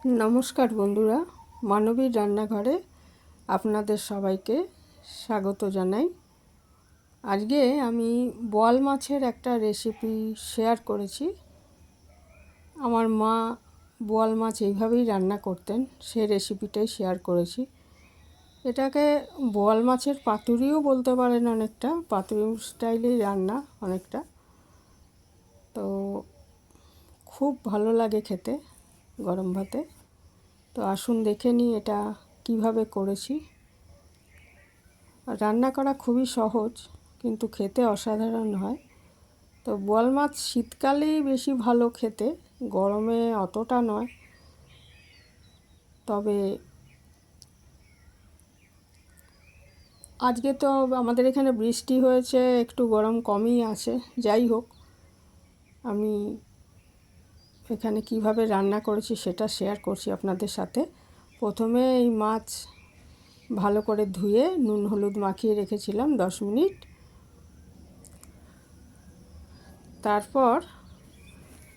নমস্কার বন্ধুরা, মানবীর রান্নাঘরে আপনাদের সবাইকে স্বাগত জানাই। আজকে আমি বোয়াল মাছের একটা রেসিপি শেয়ার করেছি। আমার মা বোয়াল মাছ এইভাবেই রান্না করতেন, সেই রেসিপিটাই শেয়ার করেছি। এটাকে বোয়াল মাছের পাতুরিও বলতে পারেন, অনেকটা পাতুরি স্টাইলেই রান্না অনেকটা। তো খুব ভালো লাগে খেতে গরম ভাতে। তো আসুন দেখে নিই এটা কিভাবে করেছি। রান্না করা খুবই সহজ, কিন্তু খেতে অসাধারণ হয়। তো বোয়াল মাছ শীতকালেই বেশি ভালো খেতে, গরমে অতটা নয়। তবে আজকে তো আমাদের এখানে বৃষ্টি হয়েছে, একটু গরম কমই আছে। যাই হোক, আমি এখানে কিভাবে রান্না করেছি সেটা শেয়ার করছি আপনাদের সাথে। প্রথমে এই মাছ ভালো করে ধুয়ে নুন হলুদ মাখিয়ে রেখেছিলাম 10 মিনিট। তারপর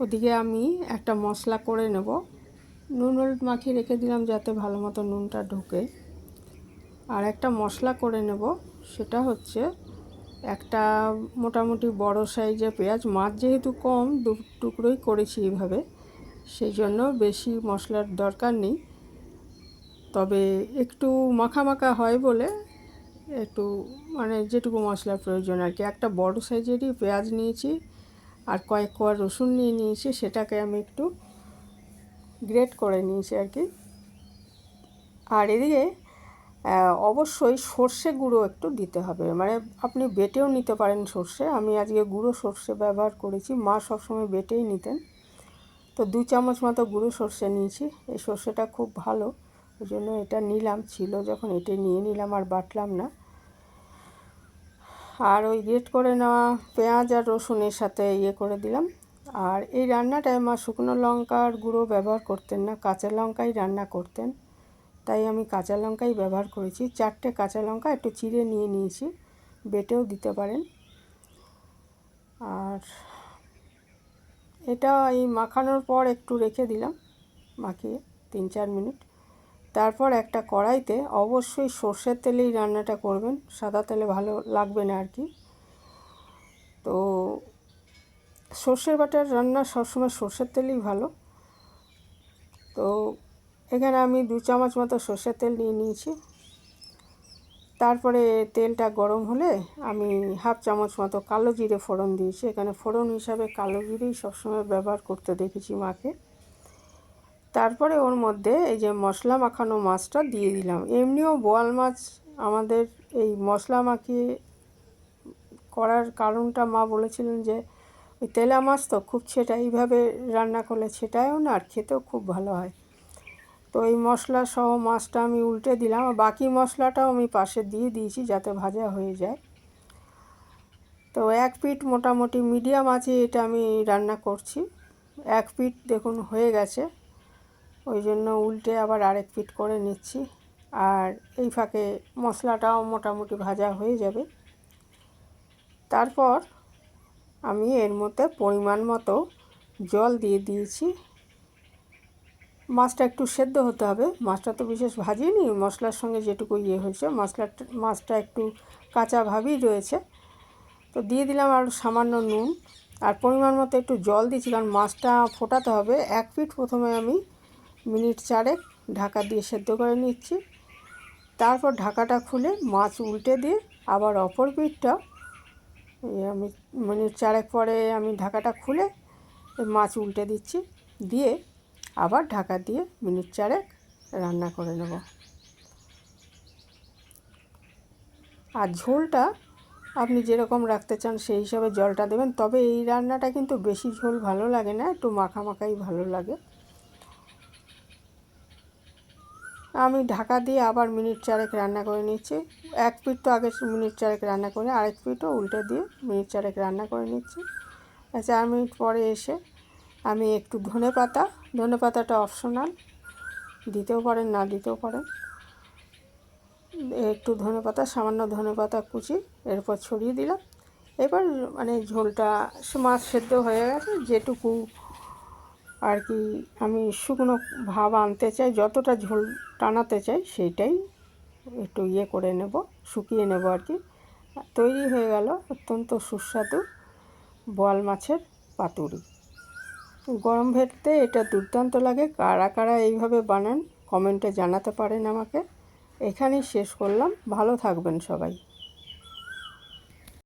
ওদিকে আমি একটা মশলা করে নেব। নুন হলুদ মাখিয়ে রেখে দিলাম যাতে ভালো মতো নুনটা ঢোকে। আর একটা মশলা করে নেব, সেটা হচ্ছে একটা মোটামুটি বড় সাইজের পেঁয়াজ। মাছ যেহেতু কম, 2 টুকরোই করেছি এইভাবে, সেই জন্য বেশি মশলার দরকার নেই। তবে একটু মাখা মাখা হয় বলে একটু যেটুকু মশলার প্রয়োজন আর কি। একটা বড় সাইজেরই পেঁয়াজ নিয়েছি আর কয়েক কোয়া রসুন নিয়েছি, সেটাকে আমি একটু গ্রেট করে নিয়েছি আর কি। আর এদিকে অবশ্যই সর্ষে গুঁড়ো একটু দিতে হবে, আপনি বেটেও নিতে পারেন সর্ষে। আমি আজকে গুঁড়ো সর্ষে ব্যবহার করেছি, মা সবসময় বেটেই নিতেন। তো 2 চামচ মতো গুঁড়ো সর্ষে নিয়েছি। এই সর্ষেটা খুব ভালো, ওই জন্য এটা নিলাম, ছিল যখন এটা নিয়ে নিলাম, আর বাটলাম না। আর ওই গ্রেট করে নেওয়া পেঁয়াজ আর রসুনের সাথে করে দিলাম। আর এই রান্নাটায় মা শুকনো লঙ্কার গুঁড়ো ব্যবহার করতেন না, কাঁচা লঙ্কাই রান্না করতেন। তাই আমি কাঁচা লঙ্কাই ব্যবহার করেছি। 4টে কাঁচা লঙ্কা একটু চিড়ে নিয়ে নিয়েছি, বেটেও দিতে পারেন। আর এটা এই মাখানোর পর একটু রেখে দিলাম, মাখিয়ে 3-4 মিনিট। তারপর একটা কড়াইতে অবশ্যই সর্ষের তেলেই রান্নাটা করবেন, সাদা তেলে ভালো লাগবে না আর কি। তো সর্ষের বাটার রান্না সবসময় সর্ষের তেলেই ভালো। তো এখানে আমি 2 চামচ মতো সর্ষের তেল নিয়ে নিয়েছি। তারপরে তেলটা গরম হলে আমি 1/2 চামচ মতো কালো জিরে ফোড়ন দিয়েছি। এখানে ফোড়ন হিসাবে কালো জিরেই সবসময় ব্যবহার করতে দেখেছি মাকে। তারপরে ওর মধ্যে এই যে মশলা মাখানো মাছটা দিয়ে দিলাম। এমনিও বোয়াল মাছ আমাদের এই মশলা মাখিয়ে করার কারণটা মা বলেছিলেন যে ওই তেলা মাছ তো খুব ছেটা, এইভাবে রান্না করলে ছেটায়ও না, আর খেতেও খুব ভালো হয়। তো এই মশলা সহ মাছটা আমি উল্টে দিলাম, বাকি মশলাটাও আমি পাশে দিয়ে দিয়েছি যাতে ভাজা হয়ে যায়। তো এক পিঠ মোটামুটি মিডিয়াম আছে, এটা আমি রান্না করছি। এক পিঠ দেখুন হয়ে গেছে, ওই জন্য উল্টে আবার আরেক পিঠ করে নিচ্ছি। আর এই ফাঁকে মশলাটাও মোটামুটি ভাজা হয়ে যাবে। তারপর আমি এর মধ্যে পরিমাণ মতো জল দিয়ে দিয়েছি। মাছটা একটু সেদ্ধ হতে হবে, মাছটা তো বিশেষ ভাজিনি, মশলার সঙ্গে যেটুকু হয়েছে মাছটা একটু কাঁচা ভাবই রয়েছে। তো দিয়ে দিলাম আর সামান্য নুন, আর পরিমাণ মতো একটু জল দিয়েছি, কারণ মাছটা ফোটাতে হবে। এক পিঠ প্রথমে আমি মিনিট 4 ঢাকা দিয়ে সেদ্ধ করে নিচ্ছি। তারপর ঢাকাটা খুলে মাছ উল্টে দিয়ে আবার অপর পিঠটা আমি মিনিট 4 পরে আমি ঢাকাটা খুলে মাছ উল্টে দিচ্ছি, দিয়ে আবার ঢাকা দিয়ে মিনিট 4 রান্না করে নেব। আর ঝোলটা আপনি যেরকম রাখতে চান সেই হিসাবে জলটা দেবেন। তবে এই রান্নাটা কিন্তু বেশি ঝোল ভালো লাগে না, একটু মাখা মাখাই ভালো লাগে। আমি ঢাকা দিয়ে আবার মিনিট 4 রান্না করে নিচ্ছি। এক পিঠ তো আগে মিনিট 4 রান্না করে, আরেক পিঠও উল্টে দিয়ে মিনিট 4 রান্না করে নিচ্ছি। 4 মিনিট পরে এসে আমি একটু ধনে পাতাটা অপশনাল, দিতেও পারেন না দিতেও পারেন। একটু সামান্য ধনে পাতা কুচি এরপর ছড়িয়ে দিলাম। এবার ঝোলটা মাছ সেদ্ধ হয়ে গেছে, যেটুকু আর কি আমি শুকনো ভাব আনতে চাই, যতটা ঝোল টানাতে চাই সেইটাই একটু করে নেব, শুকিয়ে নেব আর কি। তৈরি হয়ে গেল অত্যন্ত সুস্বাদু বোয়াল মাছের পাতুরি। গরম ভাতে এটা দুর্দান্ত লাগে। কারা কারা এইভাবে বানান কমেন্টে জানাতে পারেন আমাকে। এখানেই শেষ করলাম। ভালো থাকবেন সবাই।